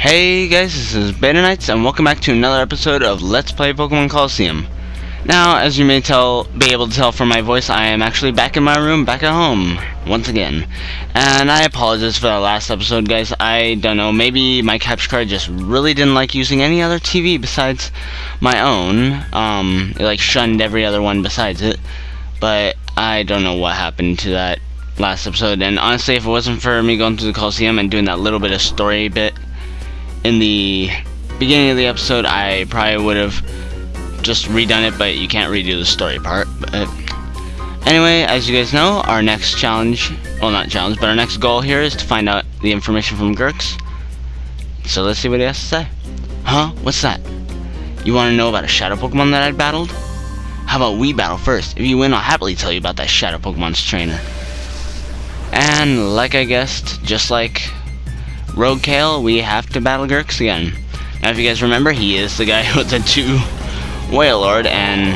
Hey guys, this is Beta Knights, and welcome back to another episode of Let's Play Pokemon Colosseum. Now, as you may be able to tell from my voice, I am actually back in my room, back at home, once again. And I apologize for that last episode, guys. I don't know, maybe my capture card just really didn't like using any other TV besides my own. It like shunned every other one besides it. But I don't know what happened to that last episode. And honestly, if it wasn't for me going through the Colosseum and doing that little bit of story bit in the beginning of the episode, I probably would have just redone it, but you can't redo the story part. But anyway, as you guys know, our next challenge, well, not challenge, but our next goal here is to find out the information from Gurks. So let's see what he has to say. Huh? What's that? You want to know about a shadow Pokemon that I battled? How about we battle first? If you win, I'll happily tell you about that shadow Pokemon's trainer. And like I guessed, just like Rogue Kale, we have to battle Gurks again. Now, if you guys remember, he is the guy with the 2 Wailord, and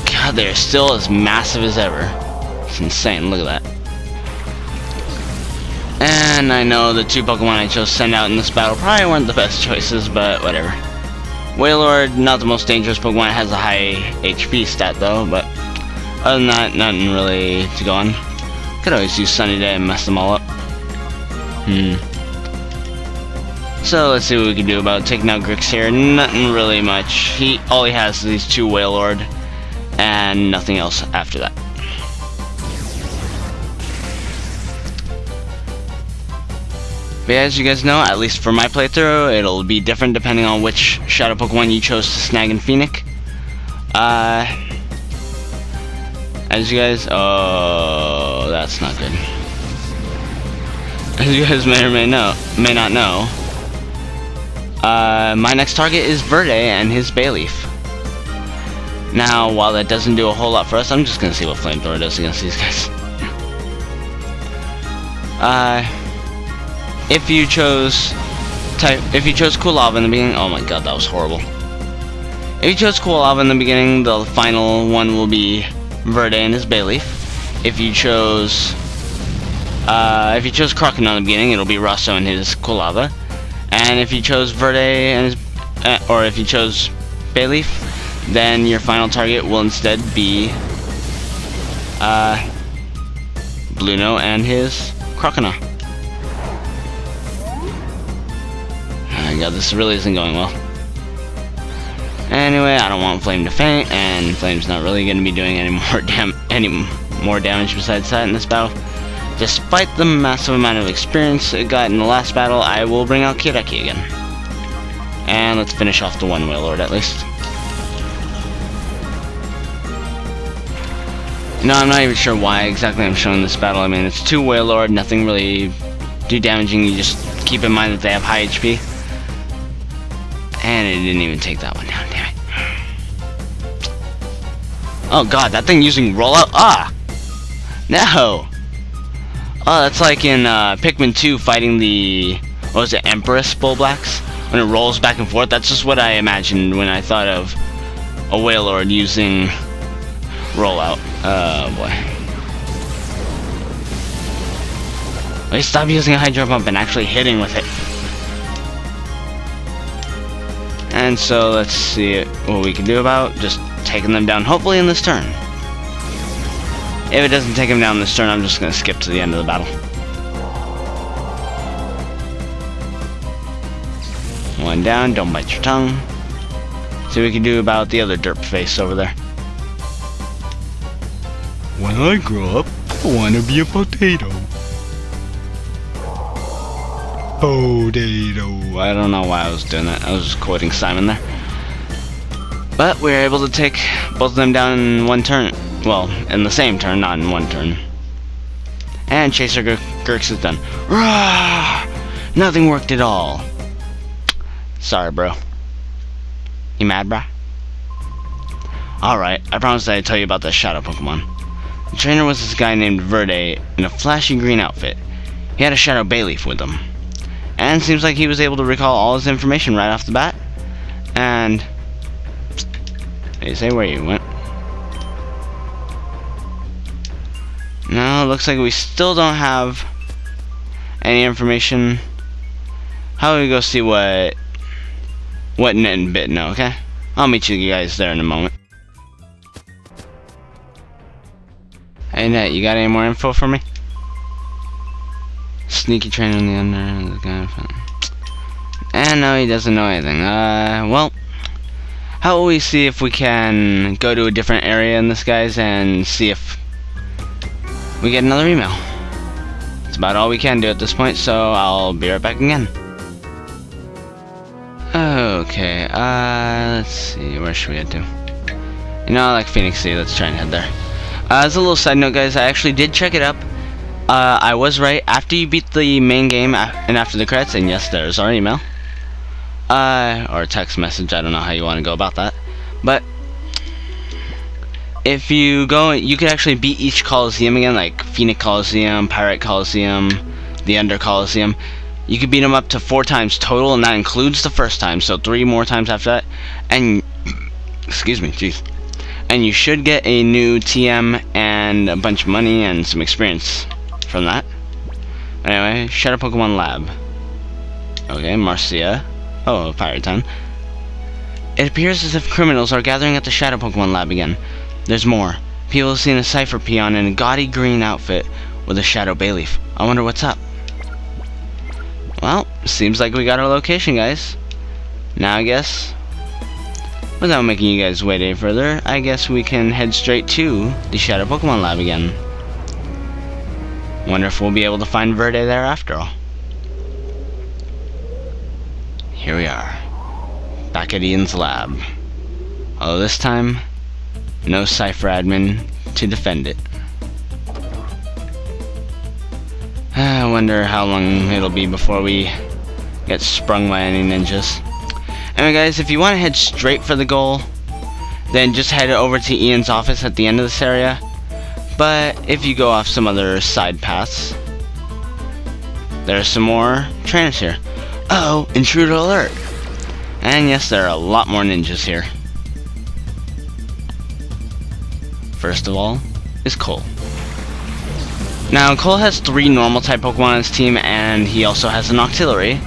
God, they're still as massive as ever. It's insane, look at that. And I know the 2 Pokemon I chose to send out in this battle probably weren't the best choices, but whatever. Wailord, not the most dangerous Pokemon, it has a high HP stat though, but other than that, nothing really to go on. Could always use Sunny Day and mess them all up. So let's see what we can do about taking out Gurks here. Nothing really much. All he has is these 2 Wailord and nothing else after that. But yeah, as you guys know, at least for my playthrough, it'll be different depending on which shadow Pokemon you chose to snag in Phoenix. As you guys, oh, that's not good. As you guys may or may not know, my next target is Verde and his Bayleaf. Now, while that doesn't do a whole lot for us, I'm just gonna see what Flamethrower does against these guys. If you chose Cool Lava in the beginning, oh my god, that was horrible. If you chose Cool Lava in the beginning, the final one will be Verde and his Bayleaf. If you chose Croconaw in the beginning, it'll be Rosso and his Cool Lava. And if you chose Verde and his, or if you chose Bayleaf, then your final target will instead be Bluno and his Croconaw. Oh my god, this really isn't going well. Anyway, I don't want Flame to faint, and Flame's not really going to be doing any more damage besides that in this battle. Despite the massive amount of experience it got in the last battle, I will bring out Kireki again. And let's finish off the 1 Wailord at least. No, I'm not even sure why exactly I'm showing this battle. I mean, it's 2 Wailord, nothing really too damaging. You just keep in mind that they have high HP. And it didn't even take that one down, damn it. Oh god, that thing using rollout? Ah! No! Oh, that's like in Pikmin 2 fighting the, what was it, Empress Bullblacks? When it rolls back and forth. That's just what I imagined when I thought of a Wailord using rollout. Oh boy. Let's stop using a Hydro Pump and actually hitting with it. And so let's see what we can do about just taking them down, hopefully in this turn. If it doesn't take him down this turn, I'm just going to skip to the end of the battle. 1 down, don't bite your tongue. See what we can do about the other derp face over there. When I grow up, I want to be a potato. Potato. I don't know why I was doing that. I was just quoting Simon there. But we were able to take both of them down in 1 turn. Well, in the same turn, not in 1 turn. And Chaser Gurks is done. Rah! Nothing worked at all. Sorry, bro. You mad, brah? Alright, I promised I'd tell you about the shadow Pokemon. The trainer was this guy named Verde in a flashy green outfit. He had a shadow Bayleaf with him. And seems like he was able to recall all his information right off the bat. And did he say where you went? No, looks like we still don't have any information how about we go see what Net and Bit know, okay? I'll meet you guys there in a moment. Hey Net, you got any more info for me? Sneaky train on the under the guy. And no, he doesn't know anything. Well, how will we see if we can go to a different area in this, guys, and see if we get another email. That's about all we can do at this point, so I'll be right back again. Okay, let's see, where should we head to? You know, I like Phoenix City, let's try and head there. As a little side note, guys, I actually did check it up. I was right. After you beat the main game and after the credits, and yes, there's our email. Or a text message, I don't know how you want to go about that. But if you go, you could actually beat each Colosseum again, like Phoenix Colosseum, Pirate Colosseum, the Under Colosseum. You could beat them up to 4 times total, and that includes the first time, so 3 more times after that. And, excuse me, jeez. And you should get a new TM and a bunch of money and some experience from that. Anyway, Shadow Pokemon Lab. Okay, Marcia. Oh, Pirate Town. It appears as if criminals are gathering at the Shadow Pokemon Lab again. There's more. People have seen a Cypher peon in a gaudy green outfit with a Shadow Bayleaf. I wonder what's up. Well, seems like we got our location, guys. Now I guess, without making you guys wait any further, I guess we can head straight to the Shadow Pokemon Lab again. Wonder if we'll be able to find Verde there after all. Here we are, back at Ian's lab. Although this time, no Cypher admin to defend it. I wonder how long it'll be before we get sprung by any ninjas. Anyway, guys, if you want to head straight for the goal, then just head over to Ian's office at the end of this area. But if you go off some other side paths, there's some more trainers here. Uh-oh, intruder alert! And yes, there are a lot more ninjas here. First of all is Cole. Now, Cole has 3 normal type Pokemon on his team, and he also has an Octillery.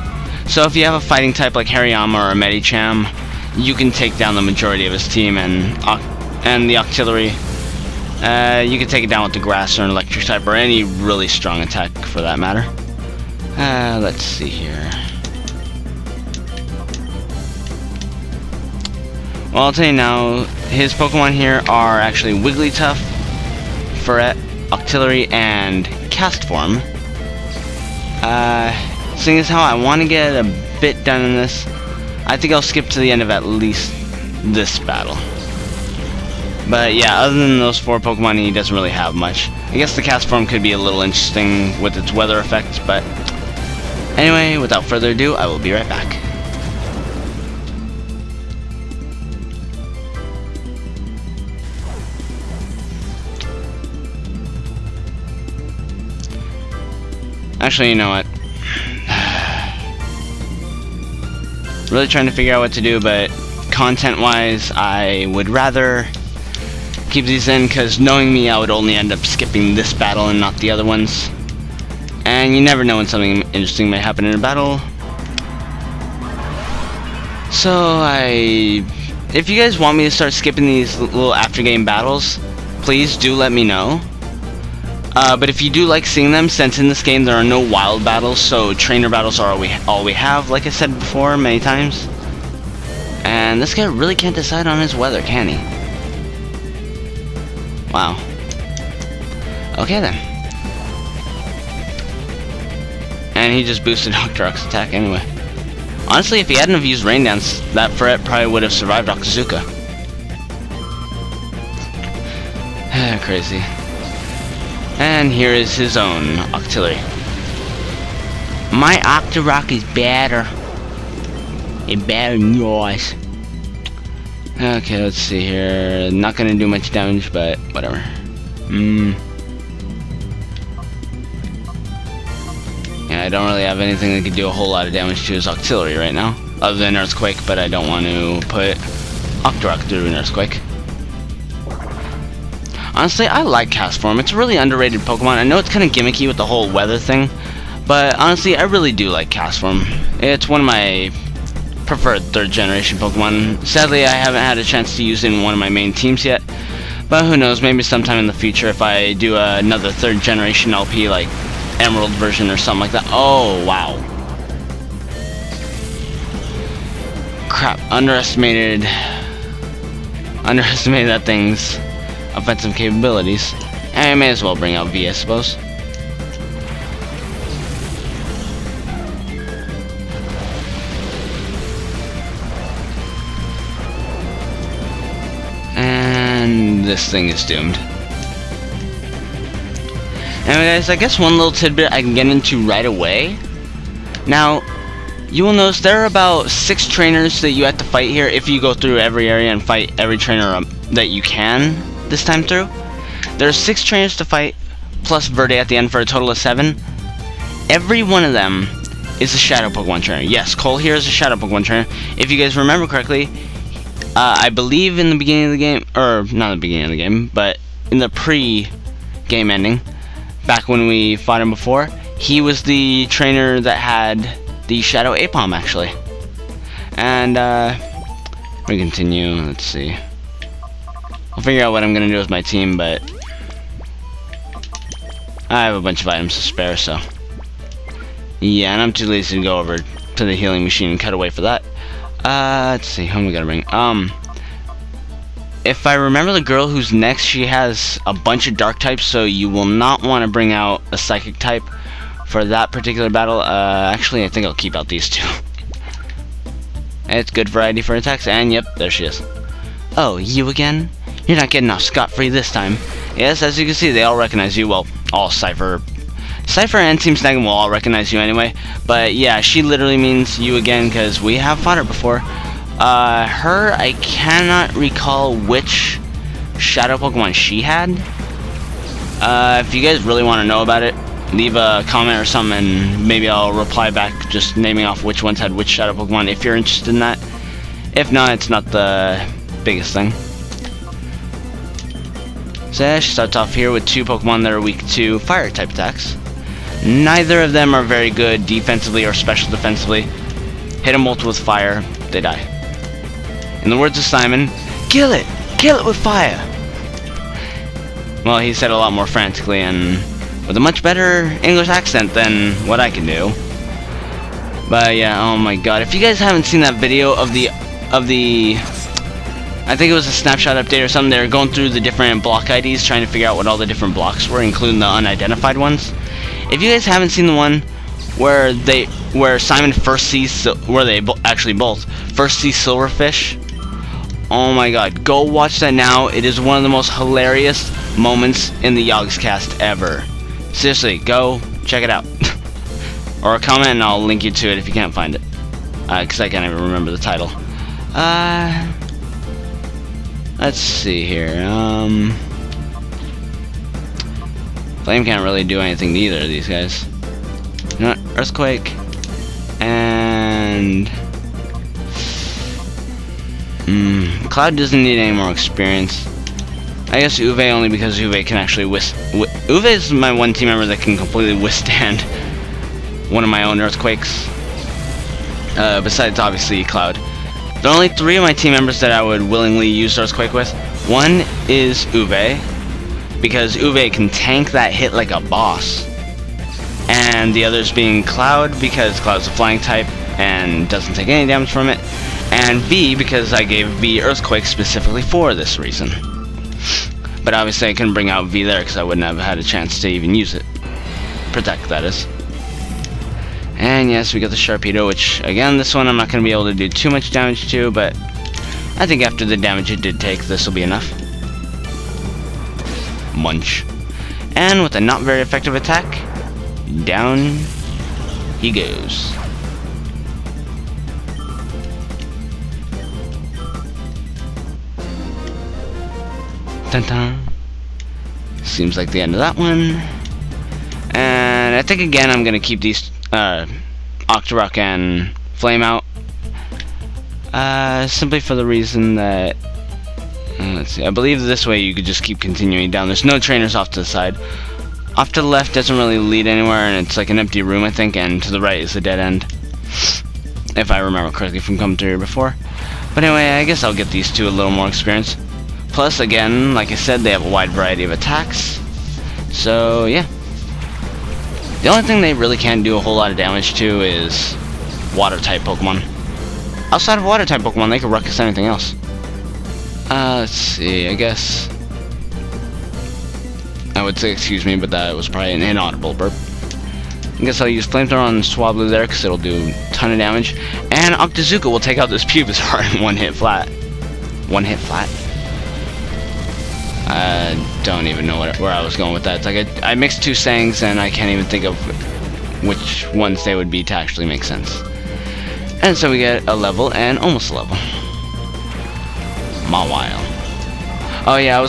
So if you have a fighting type like Hariyama or Medicham, you can take down the majority of his team, and the Octillery, you can take it down with the Grass or an Electric type, or any really strong attack for that matter. Let's see here. Well, I'll tell you now, his Pokemon here are actually Wigglytuff, Ferret, Octillery, and Castform. Seeing as how I want to get a bit done in this, I think I'll skip to the end of at least this battle. But yeah, other than those 4 Pokemon, he doesn't really have much. I guess the Castform could be a little interesting with its weather effects, but anyway, without further ado, I will be right back. Actually, you know what? Really trying to figure out what to do, but content-wise, I would rather keep these in, because knowing me, I would only end up skipping this battle and not the other ones. And you never know when something interesting may happen in a battle. So, if you guys want me to start skipping these little after-game battles, please do let me know. But if you do like seeing them, since in this game there are no wild battles, so trainer battles are all we have, like I said before many times. And this guy really can't decide on his weather, can he? Wow. Okay then. And he just boosted Octorok's attack anyway. Honestly, if he hadn't have used Rain Dance, that Ferret probably would have survived Okazuka. Crazy. And here is his own Octillery. My Octorok is better. It's better than yours. Okay, let's see here. Not gonna do much damage, but whatever. Yeah, I don't really have anything that could do a whole lot of damage to his Octillery right now, other than Earthquake, but I don't want to put Octorok through an Earthquake. Honestly, I like Castform. It's a really underrated Pokemon. I know it's kind of gimmicky with the whole weather thing, But honestly, I really do like Castform. It's one of my preferred 3rd generation Pokemon. Sadly, I haven't had a chance to use it in one of my main teams yet. But who knows, maybe sometime in the future if I do another 3rd generation LP, like Emerald version or something like that. Oh, wow. Crap, underestimated that thing's offensive capabilities. And I may as well bring out V, I suppose. And this thing is doomed. Anyway guys, I guess one little tidbit I can get into right away. Now, you will notice there are about 6 trainers that you have to fight here if you go through every area and fight every trainer that you can this time through. There are 6 trainers to fight, plus Verde at the end for a total of 7. Every one of them is a Shadow Pokemon trainer. Yes, Cole here is a Shadow Pokemon trainer. If you guys remember correctly, I believe in the beginning of the game, or not the beginning of the game, but in the pre-game ending, back when we fought him before, he was the trainer that had the Shadow Apom, actually. And, we continue, let's see. I'll figure out what I'm gonna do with my team, but I have a bunch of items to spare, so. Yeah, and I'm too lazy to go over to the healing machine and cut away for that. Let's see, who am I gonna bring? If I remember the girl who's next, she has a bunch of dark types, so you will not want to bring out a psychic type for that particular battle. Actually, I think I'll keep out these 2. It's good variety for attacks, and yep, there she is. Oh, you again? You're not getting off scot-free this time. Yes, as you can see, they all recognize you. Well, all Cypher and Team Snag'em will all recognize you anyway. But yeah, she literally means you again because we have fought her before. Her, I cannot recall which Shadow Pokemon she had. If you guys really want to know about it, leave a comment or something and maybe I'll reply back just naming off which ones had which Shadow Pokemon if you're interested in that. If not, it's not the biggest thing. So she starts off here with 2 Pokemon that are weak to fire type attacks. Neither of them are very good defensively or special defensively. Hit them both with fire, they die. In the words of Simon, kill it with fire. Well, he said a lot more frantically and with a much better English accent than what I can do. But yeah, oh my god, if you guys haven't seen that video of the I think it was a snapshot update or something, they were going through the different block IDs trying to figure out what all the different blocks were, including the unidentified ones. If you guys haven't seen the one where Simon first sees, where they actually both first see Silverfish, oh my god, go watch that now. It is one of the most hilarious moments in the Yogscast ever. Seriously, go check it out. Or a comment and I'll link you to it if you can't find it. Because I can't even remember the title. Let's see here. Flame can't really do anything to either of these guys. You know what? Earthquake. And Cloud doesn't need any more experience. I guess Uwe only because Uwe can actually Uwe is my one team member that can completely withstand one of my own earthquakes. Besides obviously Cloud. There are only 3 of my team members that I would willingly use earthquake with. One is Uwe, because Uwe can tank that hit like a boss. And the others being Cloud, because Cloud's a flying type and doesn't take any damage from it. And V, because I gave V Earthquake specifically for this reason. But obviously I couldn't bring out V there because I wouldn't have had a chance to even use it. Protect, that is. And yes, we got the Sharpedo, which, again, this one I'm not going to be able to do too much damage to, but I think after the damage it did take, this will be enough. Munch. And with a not very effective attack, down he goes. Dun dun. Seems like the end of that one. And I think again I'm gonna keep these Octorok and Flame out. Simply for the reason that let's see, I believe this way you could just keep continuing down. There's no trainers off to the side. Off to the left doesn't really lead anywhere, and it's like an empty room, I think, and to the right is a dead end. If I remember correctly from coming through here before. But anyway, I guess I'll get these two a little more experience. Plus, again, like I said, they have a wide variety of attacks. So, yeah. The only thing they really can't do a whole lot of damage to is water-type Pokemon. Outside of water-type Pokemon, they can ruckus anything else. Let's see, I guess... I would say excuse me, but that was probably an inaudible burp. I guess I'll use Flamethrower on Swablu there, because it'll do a ton of damage. And Octazooka will take out this Pubisar in one hit flat. One hit flat? I don't even know where I was going with that. It's like I mixed two sayings, and I can't even think of which ones they would be to actually make sense. And so we get a level, and almost a level. Mawile. Oh yeah, I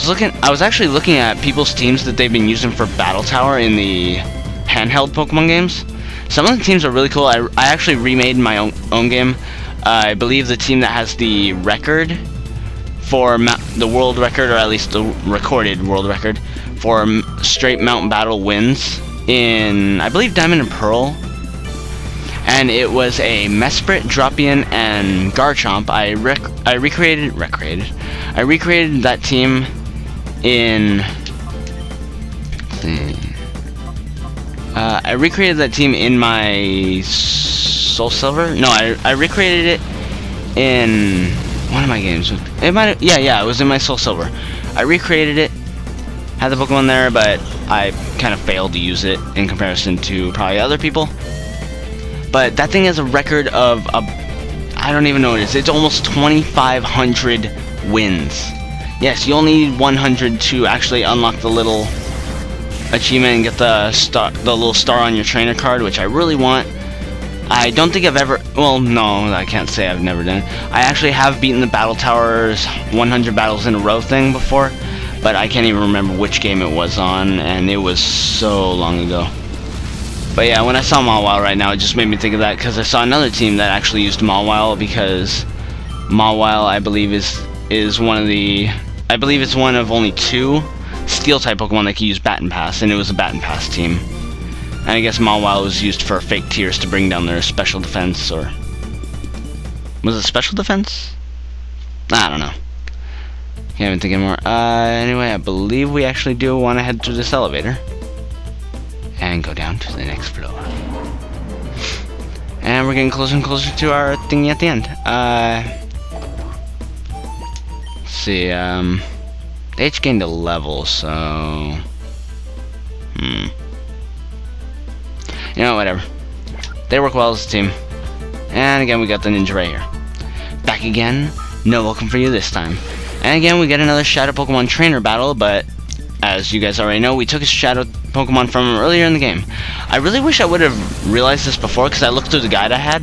was actually looking at people's teams that they've been using for Battle Tower in the handheld Pokemon games. Some of the teams are really cool. I actually remade my own game. I believe the team that has the record for the world record, or at least the recorded world record, for straight mountain battle wins in, I believe, Diamond and Pearl. And it was a Mesprit, Dropian, and Garchomp. I recreated that team in... I recreated that team in my Soul Silver? No, I recreated it in one of my games. It might have, yeah, it was in my Soul Silver. I recreated it, had the Pokemon there, but I kind of failed to use it in comparison to probably other people. But that thing has a record of, I don't even know what it is. It's almost 2,500 wins. Yes, you only need 100 to actually unlock the little achievement and get the little star on your trainer card, which I really want. I don't think I've ever, well, no, I can't say I've never done it. I actually have beaten the Battle Tower's 100 battles in a row thing before, but I can't even remember which game it was on, and it was so long ago. But yeah, when I saw Mawile right now, it just made me think of that, because I saw another team that actually used Mawile, because Mawile, I believe, is one of the... I believe it's one of only 2 Steel-type Pokemon that can use Baton Pass, and it was a Baton Pass team. And I guess Mawile was used for fake tiers to bring down their special defense, or... Was it special defense? I don't know. Can't even think anymore. Anyway, I believe we actually do want to head through this elevator and go down to the next floor. And we're getting closer and closer to our thingy at the end. Let's see, they each gained a level, so... You know, whatever. They work well as a team. And again, we got the ninja right here. Back again, no welcome for you this time. And again, we get another Shadow Pokemon trainer battle, but as you guys already know, we took a Shadow Pokemon from him earlier in the game. I really wish I would have realized this before, because I looked through the guide I had,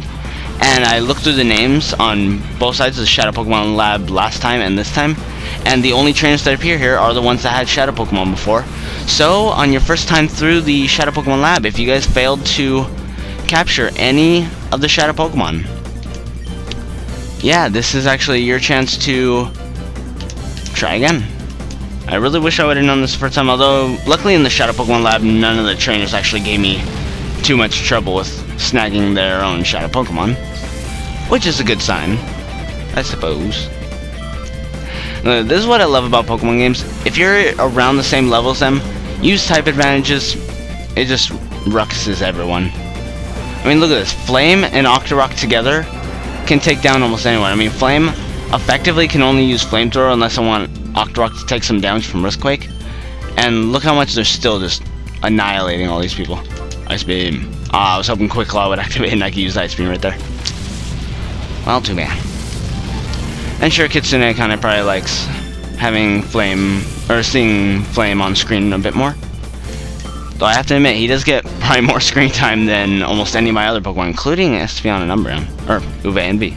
and I looked through the names on both sides of the Shadow Pokemon Lab last time and this time, and the only trainers that appear here are the ones that had Shadow Pokemon before. So, on your first time through the Shadow Pokemon Lab, if you guys failed to capture any of the Shadow Pokemon, yeah, this is actually your chance to try again. I really wish I would have known this the first time, although luckily in the Shadow Pokemon Lab none of the trainers actually gave me too much trouble with snagging their own Shadow Pokemon, which is a good sign, I suppose. This is what I love about Pokemon games. If you're around the same level as them, use type advantages. It just ruckuses everyone. I mean, look at this. Flame and Octorok together can take down almost anyone. I mean, Flame effectively can only use Flamethrower unless I want Octorok to take some damage from Riskquake. And look how much they're still just annihilating all these people. Ice Beam. I was hoping Quick Claw would activate and I could use Ice Beam right there. Well, too bad. And sure, Kitsune kind of probably likes having Flame, or seeing Flame on screen a bit more. Though I have to admit, he does get probably more screen time than almost any of my other Pokemon, including Espeon and Umbreon, or Uve and V.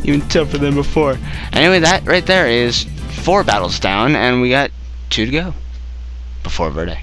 Even tougher than before. Anyway, that right there is 4 battles down, and we got 2 to go before Verde.